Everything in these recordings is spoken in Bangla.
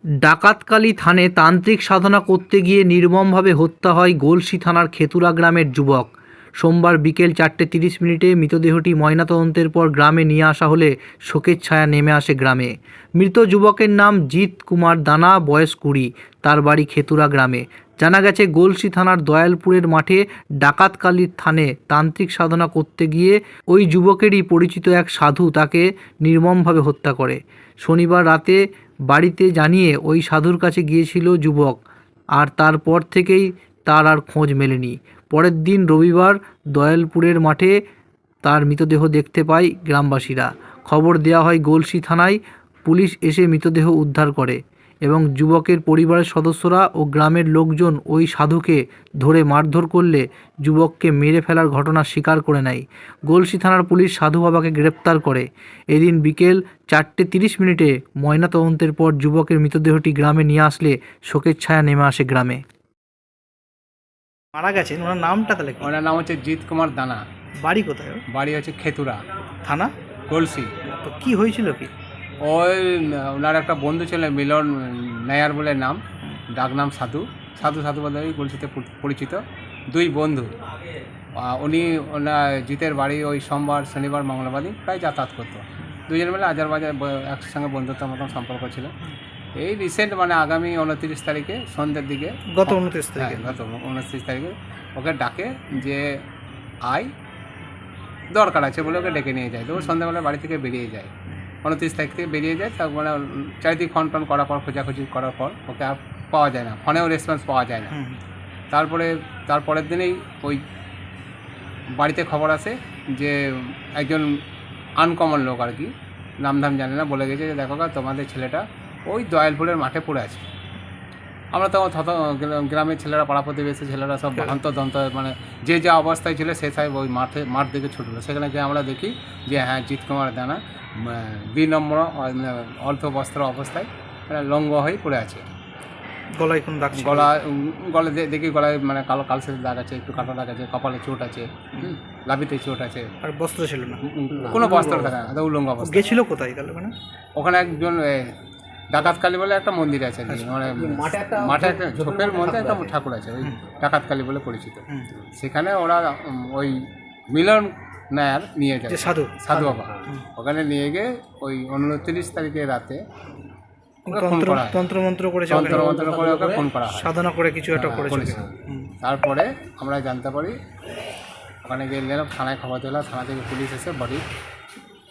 ডাকাতকালী থানে তান্ত্রিক সাধনা করতে গিয়ে নির্মমভাবে হত্যা হয় গলসি থানার খেতুরা গ্রামের যুবক। সোমবার বিকেল 4:30 মৃতদেহটি ময়নাতদন্তের পর গ্রামে নিয়ে আসা হলে শোকের ছায়া নেমে আসে গ্রামে। মৃত যুবকের নাম জিৎ কুমার দানা, বয়স 20। তার বাড়ি খেতুরা গ্রামে। জানা গেছে, গলসি থানার দয়ালপুরের মাঠে ডাকাতকালীর থানে তান্ত্রিক সাধনা করতে গিয়ে ওই যুবকেরই পরিচিত এক সাধু তাকে নির্মমভাবে হত্যা করে। শনিবার রাতে বাড়িতে জানিয়ে ওই সাধুর কাছে গিয়েছিল যুবক, আর তারপর থেকেই তার আর খোঁজ মেলেনি। পরের দিন রবিবার দয়ালপুরের মাঠে তার মৃতদেহ দেখতে পায় গ্রামবাসীরা। খবর দেওয়া হয় গলসি থানায়। পুলিশ এসে মৃতদেহ উদ্ধার করে এবং যুবকের পরিবারের সদস্যরা ও গ্রামের লোকজন ওই সাধুকে ধরে মারধর করলে যুবককে মেরে ফেলার ঘটনা স্বীকার করে নেয়। গলসি থানার পুলিশ সাধু বাবাকে গ্রেপ্তার করে। এদিন বিকেল 4:30 ময়নাতদন্তের পর যুবকের মৃতদেহটি গ্রামে নিয়ে আসলে শোকের ছায়া নেমে আসে গ্রামে। মারা গেছেন, ওনার নামটা তাহলে কি? ওনার নাম হচ্ছে জিৎ কুমার দানা। বাড়ি কোথায়? বাড়ি হচ্ছে খেতুরা, থানা গলসি। তো কি হয়েছিল কি? ওই ওনার একটা বন্ধু ছিল মিলন নায়ার বলে নাম, ডাক নাম সাধু। সাধু বলে গলসিতে পরিচিত। দুই বন্ধু, উনি ওনার জিতের বাড়ি ওই সোমবার, শনিবার, মঙ্গলবারই প্রায় যাতায়াত করতো। দুজন মিলে আজার বাজার একসঙ্গে বন্ধুত্বের মতন সম্পর্ক ছিল। এই রিসেন্ট মানে আগামী 29 তারিখে সন্ধ্যের দিকে, গত 29 তারিখে, গত 29 তারিখে ওকে ডাকে যে আয়, দরকার আছে বলে ওকে ডেকে নিয়ে যায়। তো সন্ধ্যাবেলা বাড়ি থেকে বেরিয়ে যায়। 29 তারিখ থেকে বেরিয়ে যায়। তার মানে চারিদিক ফোন টোন করার পর, খোঁজাখুঁজি করার পর ওকে আর পাওয়া যায় না, ফোনেও রেসপন্স পাওয়া যায় না। তারপরের দিনেই ওই বাড়িতে খবর আসে যে একজন আনকমন লোক আর কি, নামধাম জানে না, বলে গেছে যে দেখো তোমাদের ছেলেটা ওই দয়ালপুরের মাঠে পড়ে আছে। আমরা তো গ্রামের ছেলেরা, পাড়া প্রতিবেশী ছেলেরা সব হন্তদন্ত, মানে যে যা অবস্থায় ছিল সে সাহেব ওই মাঠ দিকে ছুটলো। সেখানে গিয়ে আমরা দেখি যে হ্যাঁ, জিৎ কুমার দানা বিনম্র অল্প বস্ত্র অবস্থায় লঙ্গ হয়ে পড়ে আছে। গলায় কোনো দাগ? গলায় দেখি গলায় মানে কালো কালসের দাগ আছে, একটু কাটা দাগ আছে, কপালে চোট আছে, লাভিতে চোট আছে। আর বস্ত্র ছিল না? কোনো বস্ত্র থাকে না, উলঙ্গ অবস্থা। গেছিল কোথায় তাহলে? মানে ওখানে একজন ডাকাতকালী বলে একটা মন্দির আছে, মানে মাঠে একটা ঝোপের মধ্যে একটা ঠাকুর আছে, ওই ডাকাতকালী বলে পরিচিত। সেখানে ওরা ওই মিলন নায়ার নিয়ে যায়, সাধু বাবা। ওখানে নিয়ে গিয়ে ওই 29 তারিখে রাতে তন্ত্রমন্ত্র করে ওকে ফোন করা হয়, সাধনা করে কিছু একটা করেছে। তারপরে আমরা জানতে পারি, ওখানে গিয়ে থানায় খবর দিলাম। থানা থেকে পুলিশ এসে বডি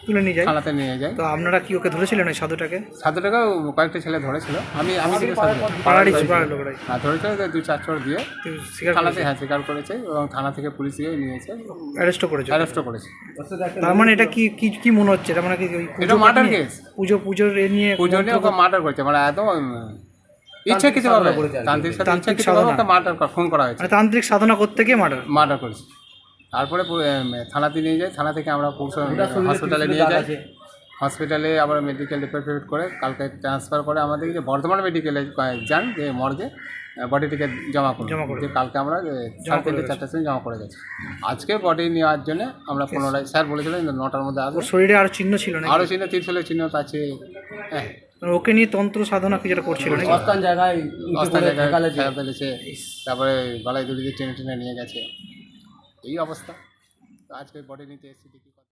তুলে নিয়ে যায়, থানাতে নিয়ে যায়। তো আপনারা কি ওকে ধরেছিলেন ওই সাধুটাকে? কয়েকটা ছেলে ধরেছিল। আমি ধরেছিল, 2-4 চোর দিয়ে থানাতে স্বীকার করেছে এবং থানা থেকে পুলিশ গিয়ে নিয়েছে, অ্যারেস্ট করেছে। তার মানে এটা কি মনে হচ্ছে? এটা মানে কি এটা মার্ডার কেস? পুজো নিয়ে ওকে মার্ডার করেছে, মানে একদম ইচ্ছা কিছু ভাবে তান্ত্রিক মার্ডার ফোন করা হয়েছে। তান্ত্রিক সাধনা করতে গিয়ে মার্ডার করেছে। তারপরে থানাতে নিয়ে যায়। থানা থেকে আমরা হসপিটালে নিয়ে যাই। হসপিটালে আবার মেডিকেল রিপোর্ট করে কালকে ট্রান্সফার করে আমাদের যে বর্ধমান মেডিকেলে যান, যে মর্গে বডিটিকে জমা করে কালকে আমরা 3:30-4টার সময় জমা করে গেছি। আজকে বডি নেওয়ার জন্য আমরা পুনরায়, স্যার বলেছিলেন 9টার মধ্যে আসবো। শরীরে আরও চিহ্ন ছিল না? আরও চিহ্ন, ত্রিশূলের চিহ্ন আছে। হ্যাঁ, ওকে নিয়ে তন্ত্র সাধনা কি যেটা করছিল, অস্থান জায়গায় ফেলেছে। তারপরে গলায় দড়ি দিয়ে টেনে নিয়ে গেছে। এই অবস্থা। আজকে বডি নিতে এসেছি।